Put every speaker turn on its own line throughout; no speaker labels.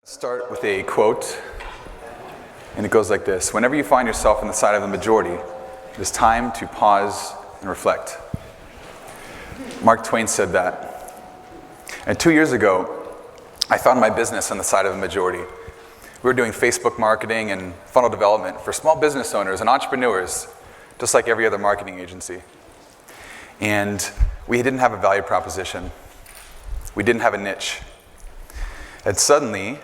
Start with a quote, and it goes like this. Whenever you find yourself on the side of the majority, it is time to pause and reflect. Mark Twain said that. And 2 years ago, I found my business on the side of the majority. We were doing Facebook marketing and funnel development for small business owners and entrepreneurs, just like every other marketing agency. And we didn't have a value proposition. We didn't have a niche. And suddenly,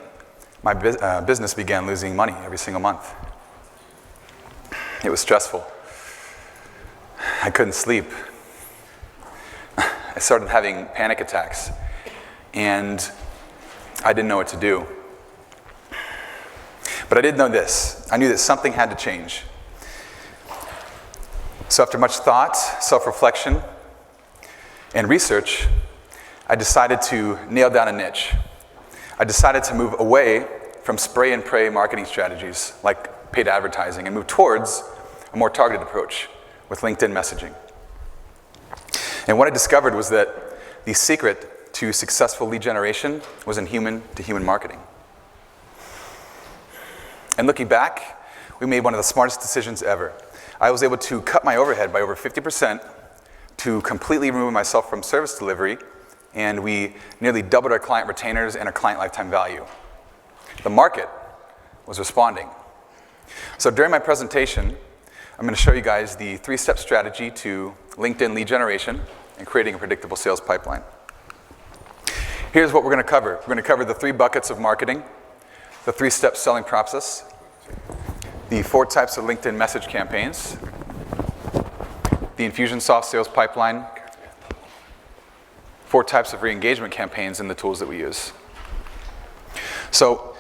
my business began losing money every single month. It was stressful. I couldn't sleep. I started having panic attacks, and I didn't know what to do. But I did know this. I knew that something had to change. So after much thought, self-reflection, and research, I decided to nail down a niche. I decided to move away from spray and pray marketing strategies like paid advertising and move towards a more targeted approach with LinkedIn messaging. And what I discovered was that the secret to successful lead generation was in human-to-human marketing. And looking back, we made one of the smartest decisions ever. I was able to cut my overhead by over 50%, to completely remove myself from service delivery, and we nearly doubled our client retainers and our client lifetime value. The market was responding. So during my presentation, I'm going to show you guys the 3-step strategy to LinkedIn lead generation and creating a predictable sales pipeline. Here's what we're going to cover. We're going to cover the 3 buckets of marketing, the 3-step selling process, the 4 types of LinkedIn message campaigns, the Infusionsoft sales pipeline, 4 types of re-engagement campaigns, and the tools that we use. So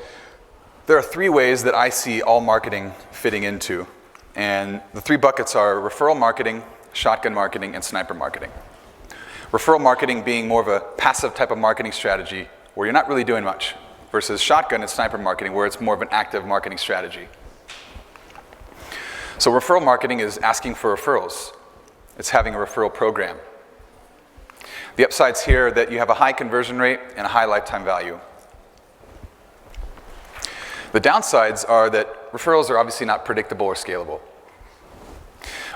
there are 3 ways that I see all marketing fitting into. And the 3 buckets are referral marketing, shotgun marketing, and sniper marketing. Referral marketing being more of a passive type of marketing strategy where you're not really doing much, versus shotgun and sniper marketing where it's more of an active marketing strategy. So referral marketing is asking for referrals. It's having a referral program. The upsides here are that you have a high conversion rate and a high lifetime value. The downsides are that referrals are obviously not predictable or scalable.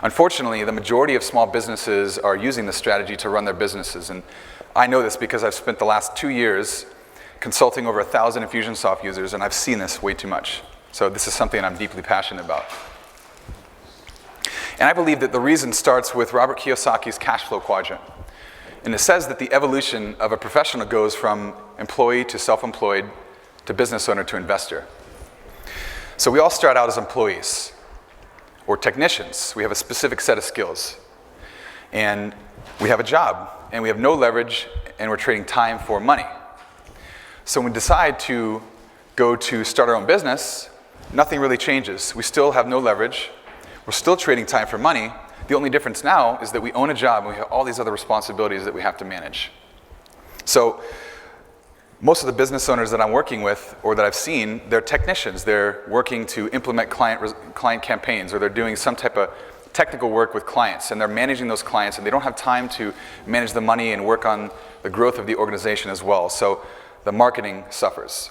Unfortunately, the majority of small businesses are using this strategy to run their businesses, and I know this because I've spent the last 2 years consulting over 1,000 Infusionsoft users, and I've seen this way too much. So this is something I'm deeply passionate about. And I believe that the reason starts with Robert Kiyosaki's Cashflow Quadrant. And it says that the evolution of a professional goes from employee to self-employed to business owner to investor. So we all start out as employees or technicians. We have a specific set of skills. And we have a job, and we have no leverage, and we're trading time for money. So when we decide to go to start our own business, nothing really changes. We still have no leverage. We're still trading time for money. The only difference now is that we own a job and we have all these other responsibilities that we have to manage. So most of the business owners that I'm working with or that I've seen, they're technicians. They're working to implement client campaigns, or they're doing some type of technical work with clients, and they're managing those clients, and they don't have time to manage the money and work on the growth of the organization as well. So the marketing suffers.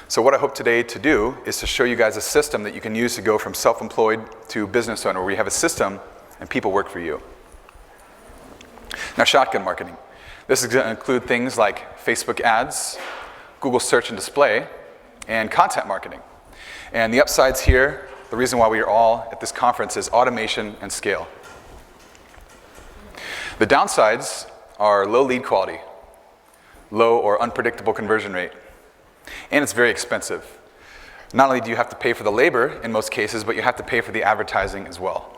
So what I hope today to do is to show you guys a system that you can use to go from self-employed to business owner, where you have a system and people work for you. Now, shotgun marketing. This is going to include things like Facebook ads, Google search and display, and content marketing. And the upsides here, the reason why we are all at this conference, is automation and scale. The downsides are low lead quality, low or unpredictable conversion rate, and it's very expensive. Not only do you have to pay for the labor in most cases, but you have to pay for the advertising as well.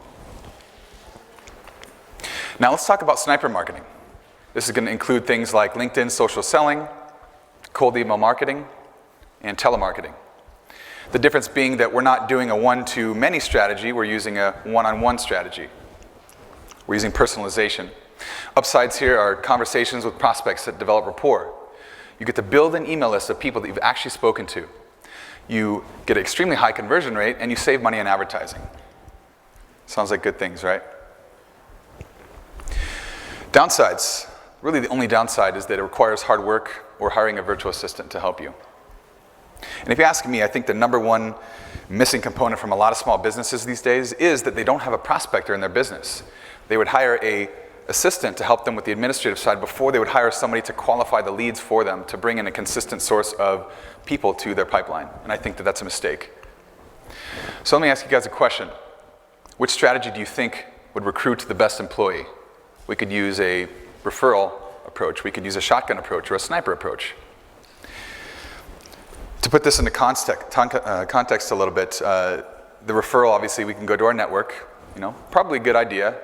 Now let's talk about sniper marketing. This is going to include things like LinkedIn social selling, cold email marketing, and telemarketing. The difference being that we're not doing a one-to-many strategy, we're using a one-on-one strategy. We're using personalization. Upsides here are conversations with prospects that develop rapport. You get to build an email list of people that you've actually spoken to. You get an extremely high conversion rate, and you save money on advertising. Sounds like good things, right? Downsides. Really the only downside is that it requires hard work or hiring a virtual assistant to help you. And if you ask me, I think the number one missing component from a lot of small businesses these days is that they don't have a prospector in their business. They would hire an assistant to help them with the administrative side before they would hire somebody to qualify the leads for them, to bring in a consistent source of people to their pipeline. And I think that that's a mistake. So let me ask you guys a question. Which strategy do you think would recruit the best employee? We could use a referral approach. We could use a shotgun approach or a sniper approach. To put this into context a little bit, the referral, obviously, we can go to our network. Probably a good idea,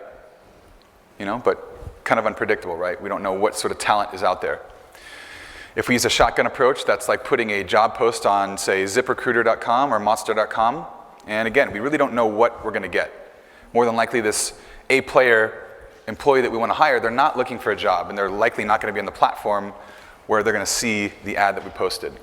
but kind of unpredictable, right? We don't know what sort of talent is out there. If we use a shotgun approach, that's like putting a job post on, say, ZipRecruiter.com or Monster.com. And again, we really don't know what we're going to get. More than likely, this A-player employee that we want to hire, they're not looking for a job, and they're likely not going to be on the platform where they're going to see the ad that we posted.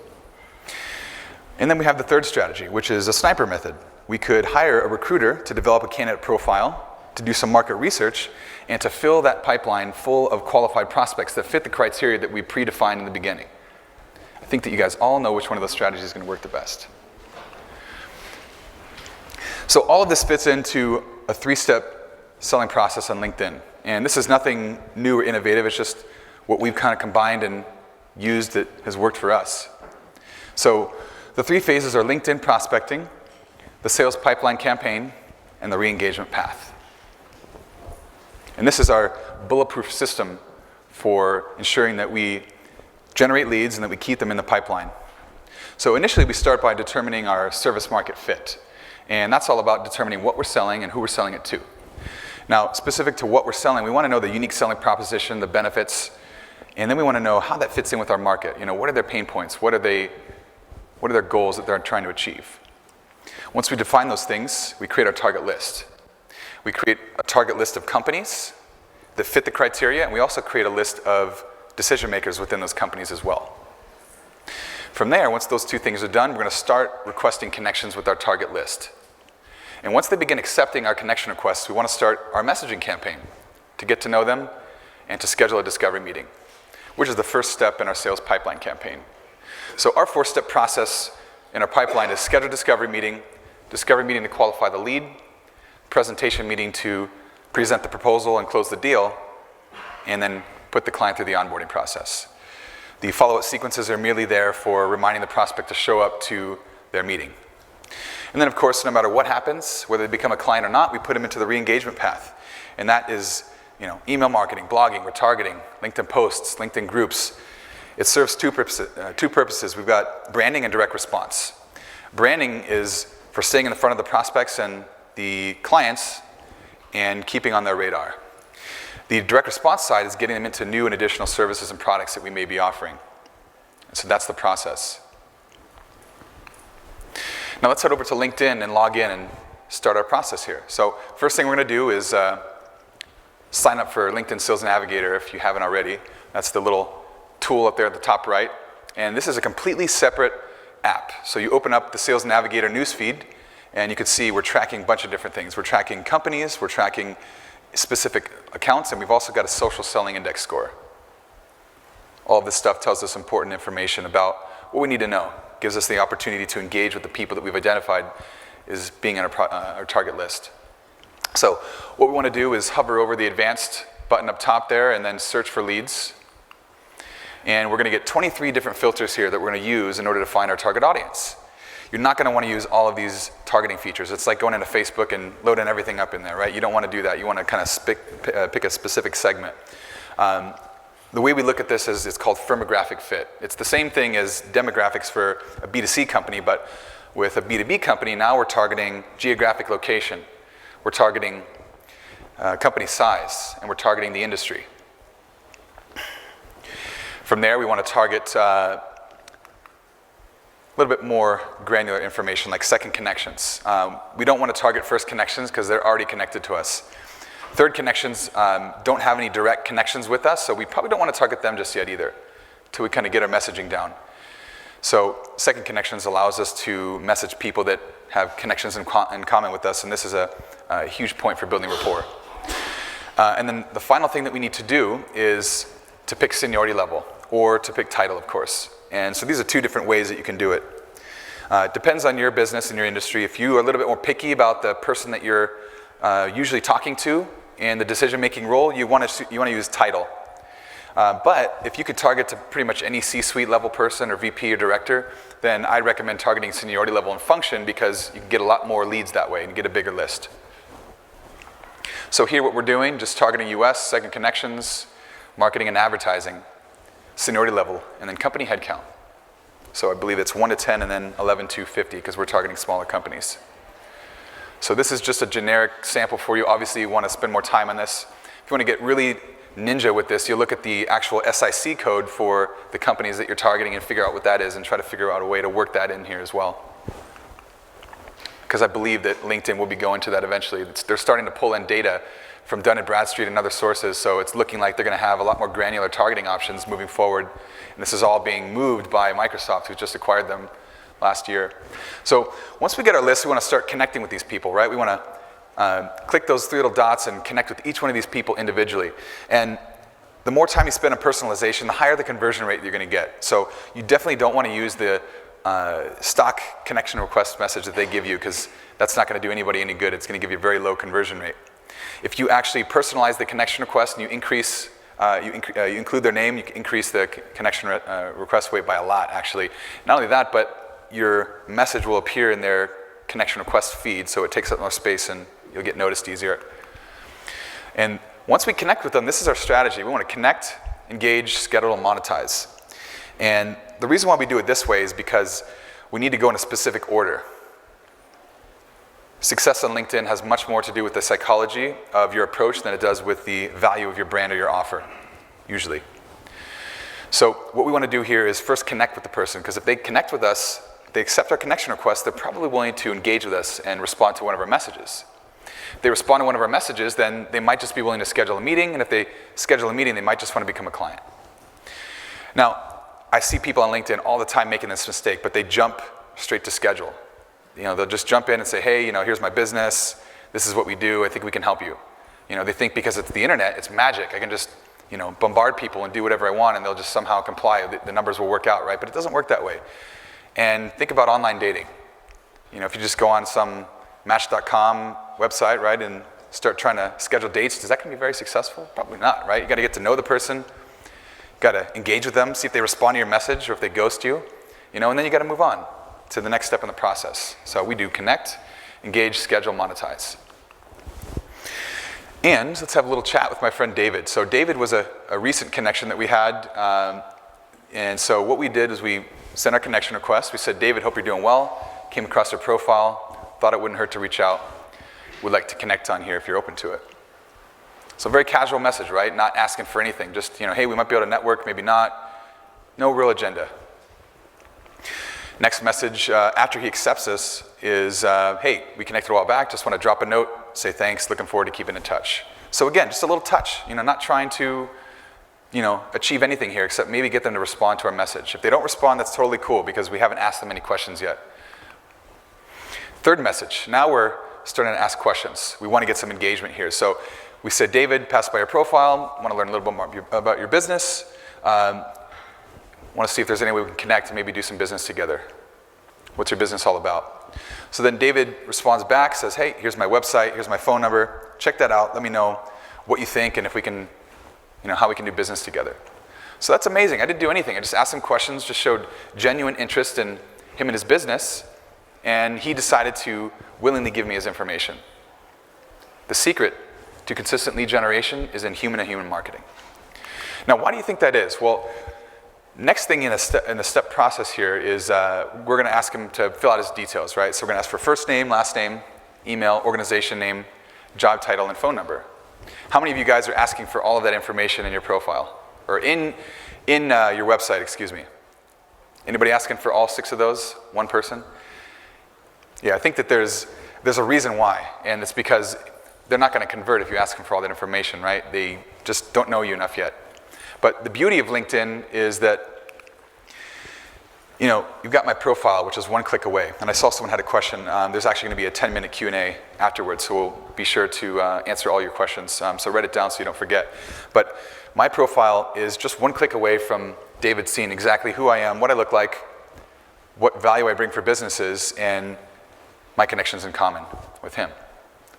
And then we have the third strategy, which is a sniper method. We could hire a recruiter to develop a candidate profile, to do some market research, and to fill that pipeline full of qualified prospects that fit the criteria that we predefined in the beginning. I think that you guys all know which one of those strategies is going to work the best. So all of this fits into a 3-step selling process on LinkedIn. And this is nothing new or innovative. It's just what we've kind of combined and used that has worked for us. So the 3 phases are LinkedIn prospecting, the sales pipeline campaign, and the re-engagement path. And this is our bulletproof system for ensuring that we generate leads and that we keep them in the pipeline. So initially, we start by determining our service market fit. And that's all about determining what we're selling and who we're selling it to. Now, specific to what we're selling, we want to know the unique selling proposition, the benefits, and then we want to know how that fits in with our market. What are their pain points? What are their goals that they're trying to achieve? Once we define those things, we create our target list. We create a target list of companies that fit the criteria, and we also create a list of decision makers within those companies as well. From there, once those 2 things are done, we're going to start requesting connections with our target list. And once they begin accepting our connection requests, we want to start our messaging campaign to get to know them and to schedule a discovery meeting, which is the first step in our sales pipeline campaign. So our 4-step process in our pipeline is schedule discovery meeting to qualify the lead, presentation meeting to present the proposal and close the deal, and then put the client through the onboarding process. The follow-up sequences are merely there for reminding the prospect to show up to their meeting. And then, of course, no matter what happens, whether they become a client or not, we put them into the re-engagement path. And that is, email marketing, blogging, retargeting, LinkedIn posts, LinkedIn groups. It serves two purposes. We've got branding and direct response. Branding is for staying in the front of the prospects and the clients and keeping on their radar. The direct response side is getting them into new and additional services and products that we may be offering. So that's the process. Now let's head over to LinkedIn and log in and start our process here. So first thing we're going to do is sign up for LinkedIn Sales Navigator if you haven't already. That's the little tool up there at the top right. And this is a completely separate app. So you open up the Sales Navigator newsfeed, and you can see we're tracking a bunch of different things. We're tracking companies, we're tracking specific accounts, and we've also got a social selling index score. All of this stuff tells us important information about what we need to know. Gives us the opportunity to engage with the people that we've identified as being in our target list. So what we want to do is hover over the advanced button up top there and then search for leads. And we're going to get 23 different filters here that we're going to use in order to find our target audience. You're not going to want to use all of these targeting features. It's like going into Facebook and loading everything up in there, right? You don't want to do that. You want to kind of pick a specific segment. The way we look at this is it's called firmographic fit. It's the same thing as demographics for a B2C company, but with a B2B company, now we're targeting geographic location. We're targeting company size, and we're targeting the industry. From there, we want to target a little bit more granular information, like second connections. We don't want to target first connections because they're already connected to us. Third connections don't have any direct connections with us, so we probably don't want to target them just yet either, until we kind of get our messaging down. So second connections allows us to message people that have connections in common with us, and this is a huge point for building rapport. And then the final thing that we need to do is to pick seniority level, or to pick title, of course. And so these are 2 different ways that you can do it. It depends on your business and your industry. If you are a little bit more picky about the person that you're usually talking to in the decision-making role, you want to use title. But if you could target to pretty much any C-suite level person or VP or director, then I'd recommend targeting seniority level and function, because you can get a lot more leads that way and get a bigger list. So here what we're doing, just targeting US, second connections, marketing and advertising, seniority level, and then company headcount. So I believe it's 1 to 10 and then 11 to 50, because we're targeting smaller companies. So this is just a generic sample for you. Obviously you want to spend more time on this. If you want to get really ninja with this, you look at the actual SIC code for the companies that you're targeting and figure out what that is and try to figure out a way to work that in here as well. Because I believe that LinkedIn will be going to that eventually. They're starting to pull in data from Dun & Bradstreet and other sources, so it's looking like they're going to have a lot more granular targeting options moving forward. And this is all being moved by Microsoft, who just acquired them last year. So once we get our list, we want to start connecting with these people, right? We want to click those 3 little dots and connect with each one of these people individually. And the more time you spend on personalization, the higher the conversion rate you're going to get. So you definitely don't want to use the stock connection request message that they give you, because that's not going to do anybody any good. It's going to give you a very low conversion rate. If you actually personalize the connection request and you increase, you include their name, you can increase the connection request rate by a lot, actually. Not only that, but your message will appear in their connection request feed, so it takes up more space and you'll get noticed easier. And once we connect with them, this is our strategy. We want to connect, engage, schedule, and monetize. And the reason why we do it this way is because we need to go in a specific order. Success on LinkedIn has much more to do with the psychology of your approach than it does with the value of your brand or your offer, usually. So what we want to do here is first connect with the person, because if they connect with us, they accept our connection request, they're probably willing to engage with us and respond to one of our messages. If they respond to one of our messages, then they might just be willing to schedule a meeting, and if they schedule a meeting, they might just want to become a client. Now, I see people on LinkedIn all the time making this mistake, but they jump straight to schedule. They'll just jump in and say, hey, here's my business, this is what we do, I think we can help you. They think because it's the internet, it's magic. I can just, bombard people and do whatever I want, and they'll just somehow comply. The numbers will work out, right? But it doesn't work that way. And think about online dating. If you just go on some Match.com website, right, and start trying to schedule dates, is that going to be very successful? Probably not, right? You got to get to know the person, you got to engage with them, see if they respond to your message or if they ghost you, and then you got to move on to the next step in the process. So we do connect, engage, schedule, monetize. And let's have a little chat with my friend David. So David was a recent connection that we had, and so what we did is we sent our connection request. We said, David, hope you're doing well. Came across your profile, thought it wouldn't hurt to reach out. Would like to connect on here if you're open to it. So a very casual message, right? Not asking for anything. Just, hey, we might be able to network, maybe not. No real agenda. Next message after he accepts this is, hey, we connected a while back, just want to drop a note, say thanks, looking forward to keeping in touch. So again, just a little touch, not trying to, achieve anything here except maybe get them to respond to our message. If they don't respond, that's totally cool, because we haven't asked them any questions yet. Third message, now we're starting to ask questions. We want to get some engagement here. So we said, David, passed by your profile, want to learn a little bit more about your business. Want to see if there's any way we can connect and maybe do some business together. What's your business all about? So then David responds back, says, hey, here's my website, here's my phone number. Check that out. Let me know what you think and if we can, how we can do business together. So that's amazing. I didn't do anything. I just asked him questions, just showed genuine interest in him and his business, and he decided to willingly give me his information. The secret to consistent lead generation is in human-to-human marketing. Now, why do you think that is? Well, next thing in the step process here is we're going to ask him to fill out his details, right? So we're going to ask for first name, last name, email, organization name, job title, and phone number. How many of you guys are asking for all of that information in your profile? Or in your website, excuse me. Anybody asking for all 6 of those? One person? Yeah, I think that there's a reason why, and it's because they're not going to convert if you ask them for all that information, right? They just don't know you enough yet. But the beauty of LinkedIn is that, you've got my profile, which is one click away. And I saw someone had a question. There's actually going to be a 10-minute Q&A afterwards, so we'll be sure to answer all your questions. So write it down so you don't forget. But my profile is just one click away from David seeing exactly who I am, what I look like, what value I bring for businesses, and my connections in common with him.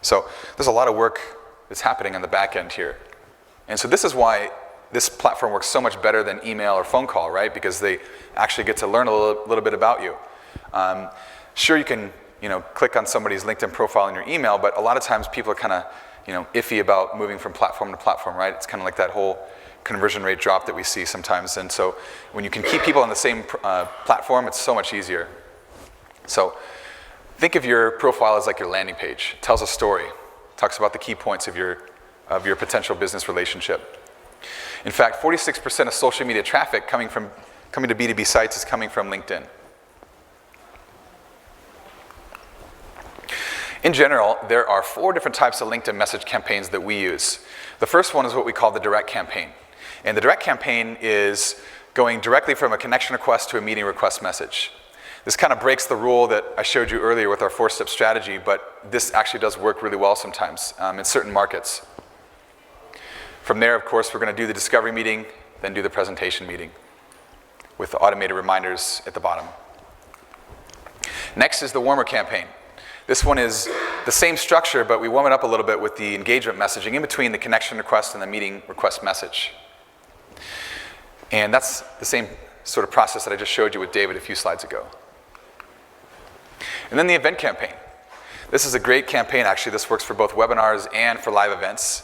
So there's a lot of work that's happening on the back end here. And so this is why this platform works so much better than email or phone call, right? Because they actually get to learn a little bit about you. Sure, you can click on somebody's LinkedIn profile in your email, but a lot of times people are kind of iffy about moving from platform to platform, right? It's kind of like that whole conversion rate drop that we see sometimes. And so when you can keep people on the same platform, it's so much easier. So think of your profile as like your landing page. It tells a story, talks about the key points of your potential business relationship. In fact, 46% of social media traffic coming to B2B sites is coming from LinkedIn. In general, there are 4 different types of LinkedIn message campaigns that we use. The first one is what we call the direct campaign. And the direct campaign is going directly from a connection request to a meeting request message. This kind of breaks the rule that I showed you earlier with our 4-step strategy, but this actually does work really well sometimes in certain markets. From there, of course, we're going to do the discovery meeting, then do the presentation meeting with the automated reminders at the bottom. Next is the warmer campaign. This one is the same structure, but we warm it up a little bit with the engagement messaging in between the connection request and the meeting request message. And that's the same sort of process that I just showed you with David a few slides ago. And then the event campaign. This is a great campaign, actually. This works for both webinars and for live events.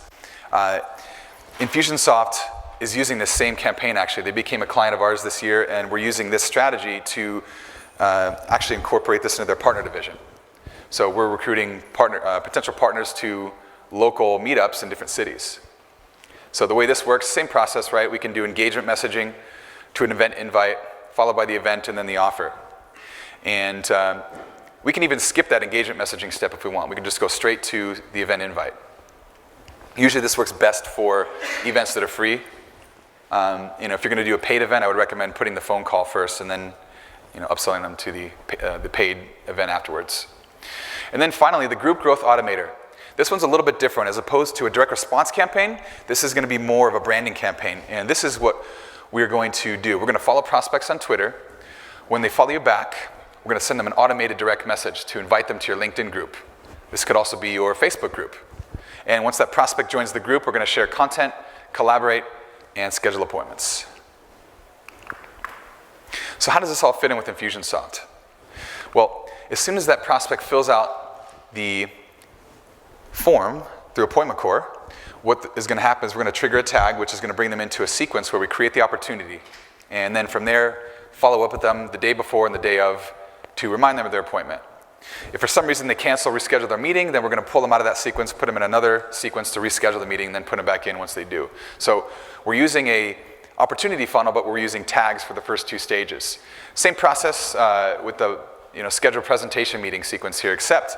Infusionsoft is using this same campaign, actually. They became a client of ours this year, and we're using this strategy to actually incorporate this into their partner division. So we're recruiting potential partners to local meetups in different cities. So the way this works, same process, right? We can do engagement messaging to an event invite, followed by the event and then the offer. And we can even skip that engagement messaging step if we want. We can just go straight to the event invite. Usually this works best for events that are free. If you're going to do a paid event, I would recommend putting the phone call first and then upselling them to the paid event afterwards. And then finally, the group growth automator. This one's a little bit different. As opposed to a direct response campaign, this is going to be more of a branding campaign. And this is what we're going to do. We're going to follow prospects on Twitter. When they follow you back, we're going to send them an automated direct message to invite them to your LinkedIn group. This could also be your Facebook group. And once that prospect joins the group, we're going to share content, collaborate, and schedule appointments. So how does this all fit in with Infusionsoft? Well, as soon as that prospect fills out the form through Appointment Core, what is going to happen is we're going to trigger a tag, which is going to bring them into a sequence where we create the opportunity. And then from there, follow up with them the day before and the day of to remind them of their appointment. If for some reason they cancel or reschedule their meeting, then we're going to pull them out of that sequence, put them in another sequence to reschedule the meeting, and then put them back in once they do. So we're using a opportunity funnel, but we're using tags for the first 2 stages. Same process with the scheduled presentation meeting sequence here, except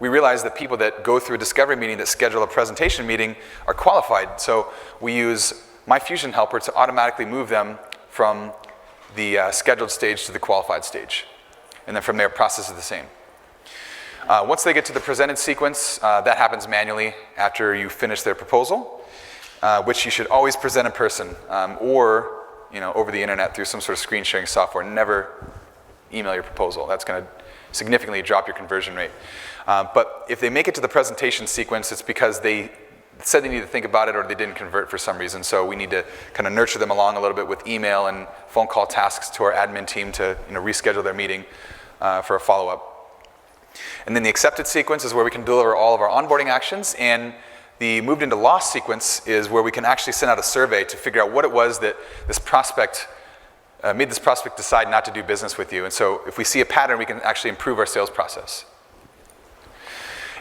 we realize that people that go through a discovery meeting that schedule a presentation meeting are qualified. So we use My Fusion Helper to automatically move them from the scheduled stage to the qualified stage. And then from there, process is the same. Once they get to the presented sequence, that happens manually after you finish their proposal, which you should always present in person or over the internet through some sort of screen sharing software. Never email your proposal. That's going to significantly drop your conversion rate. But if they make it to the presentation sequence, it's because they said they need to think about it or they didn't convert for some reason. So we need to kind of nurture them along a little bit with email and phone call tasks to our admin team to reschedule their meeting for a follow-up. And then the accepted sequence is where we can deliver all of our onboarding actions, and the moved into lost sequence is where we can actually send out a survey to figure out what it was that this prospect made this prospect decide not to do business with you. And so if we see a pattern, we can actually improve our sales process.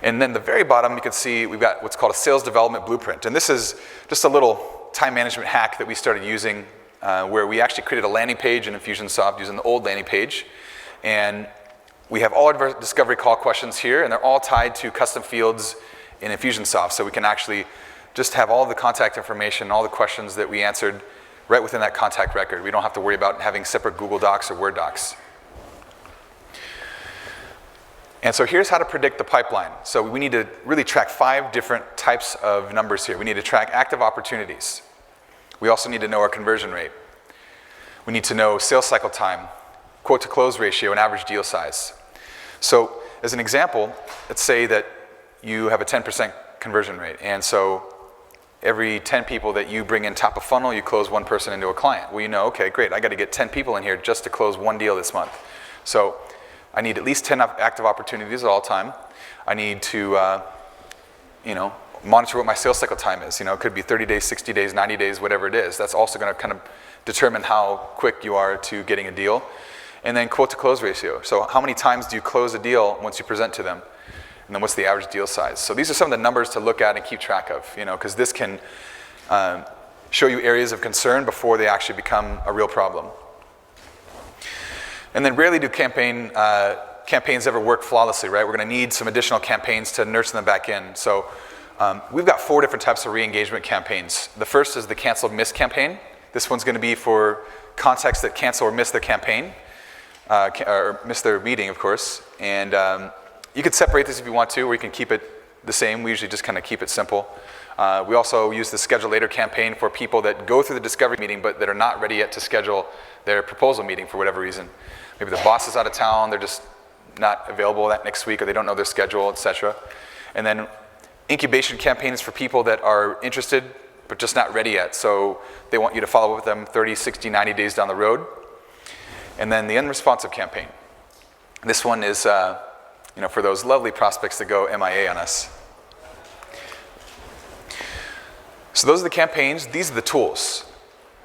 And then the very bottom, you can see we've got what's called a sales development blueprint. And this is just a little time management hack that we started using where we actually created a landing page in Infusionsoft using the old landing page. And we have all of our discovery call questions here, and they're all tied to custom fields in Infusionsoft. So we can actually just have all of the contact information, all the questions that we answered right within that contact record. We don't have to worry about having separate Google Docs or Word docs. And so here's how to predict the pipeline. So we need to really track 5 different types of numbers here. We need to track active opportunities. We also need to know our conversion rate. We need to know sales cycle time, quote to close ratio, and average deal size. So as an example, let's say that you have a 10% conversion rate, and so every 10 people that you bring in top of funnel, you close one person into a client. Well, you know, okay, great, I got to get 10 people in here just to close one deal this month. So I need at least 10 active opportunities at all time. I need to, monitor what my sales cycle time is. It could be 30 days, 60 days, 90 days, whatever it is. That's also going to kind of determine how quick you are to getting a deal. And then quote to close ratio. So how many times do you close a deal once you present to them? And then what's the average deal size? So these are some of the numbers to look at and keep track of, because this can show you areas of concern before they actually become a real problem. And then rarely do campaigns ever work flawlessly, right? We're going to need some additional campaigns to nurture them back in. So we've got 4 different types of re-engagement campaigns. The first is the cancel or miss campaign. This one's going to be for contacts that cancel or miss their campaign, or miss their meeting, of course. And you could separate this if you want to, or you can keep it the same. We usually just kind of keep it simple. We also use the schedule later campaign for people that go through the discovery meeting but that are not ready yet to schedule their proposal meeting for whatever reason. Maybe the boss is out of town, they're just not available that next week, or they don't know their schedule, etc. And then incubation campaign is for people that are interested but just not ready yet. So they want you to follow up with them 30, 60, 90 days down the road. And then the unresponsive campaign. This one is for those lovely prospects that go MIA on us. So those are the campaigns. These are the tools.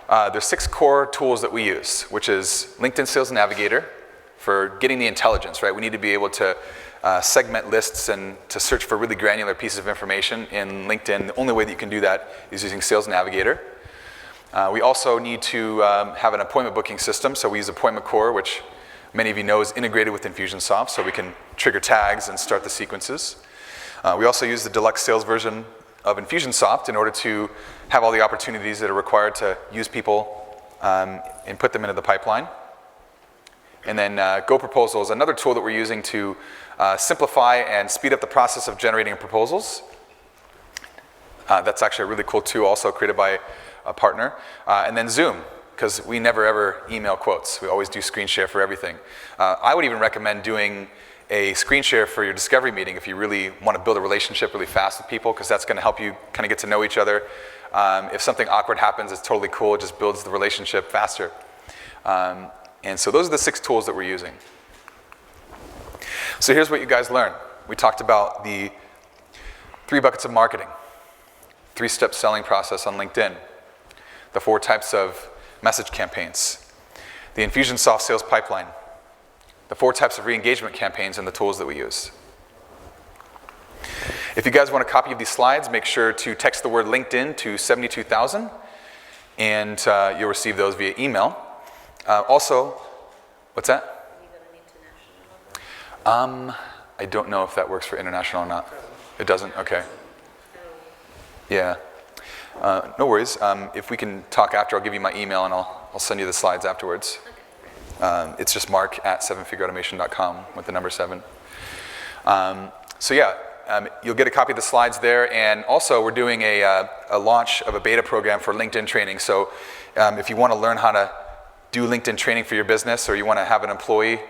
There's 6 core tools that we use, which is LinkedIn Sales Navigator for getting the intelligence, right? We need to be able to segment lists and to search for really granular pieces of information in LinkedIn. The only way that you can do that is using Sales Navigator. We also need to have an appointment booking system, so we use Appointment Core, which many of you know is integrated with Infusionsoft, so we can trigger tags and start the sequences. We also use the deluxe sales version of Infusionsoft in order to have all the opportunities that are required to use people and put them into the pipeline. And then Go Proposal is another tool that we're using to simplify and speed up the process of generating proposals. That's actually a really cool tool, also created by a partner. And then Zoom, because we never ever email quotes. We always do screen share for everything. I would even recommend doing a screen share for your discovery meeting if you really want to build a relationship really fast with people, because that's going to help you kind of get to know each other. If something awkward happens, it's totally cool. It just builds the relationship faster. And so those are the 6 tools that we're using. So here's what you guys learned. We talked about the 3 buckets of marketing, 3-step selling process on LinkedIn, the 4 types of message campaigns, the Infusionsoft sales pipeline, the 4 types of re-engagement campaigns, and the tools that we use. If you guys want a copy of these slides, make sure to text the word LinkedIn to 72,000, and you'll receive those via email. Also, what's that?
Are you going to need international?
I don't know if that works for international or not. It doesn't? Okay. Yeah. No worries. If we can talk after, I'll give you my email and I'll send you the slides afterwards. It's just mark@sevenfigureautomation.com with the number 7. So yeah, you'll get a copy of the slides there, and also we're doing a launch of a beta program for LinkedIn training. So if you want to learn how to do LinkedIn training for your business, or you want to have an employee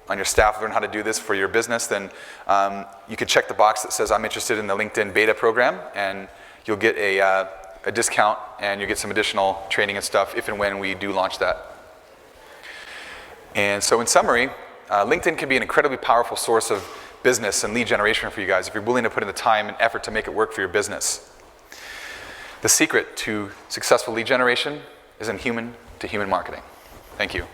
on your staff learn how to do this for your business, then you can check the box that says I'm interested in the LinkedIn beta program, and you'll get a discount, and you'll get some additional training and stuff if and when we do launch that. And so in summary, LinkedIn can be an incredibly powerful source of business and lead generation for you guys if you're willing to put in the time and effort to make it work for your business. The secret to successful lead generation is in human-to-human marketing. Thank you.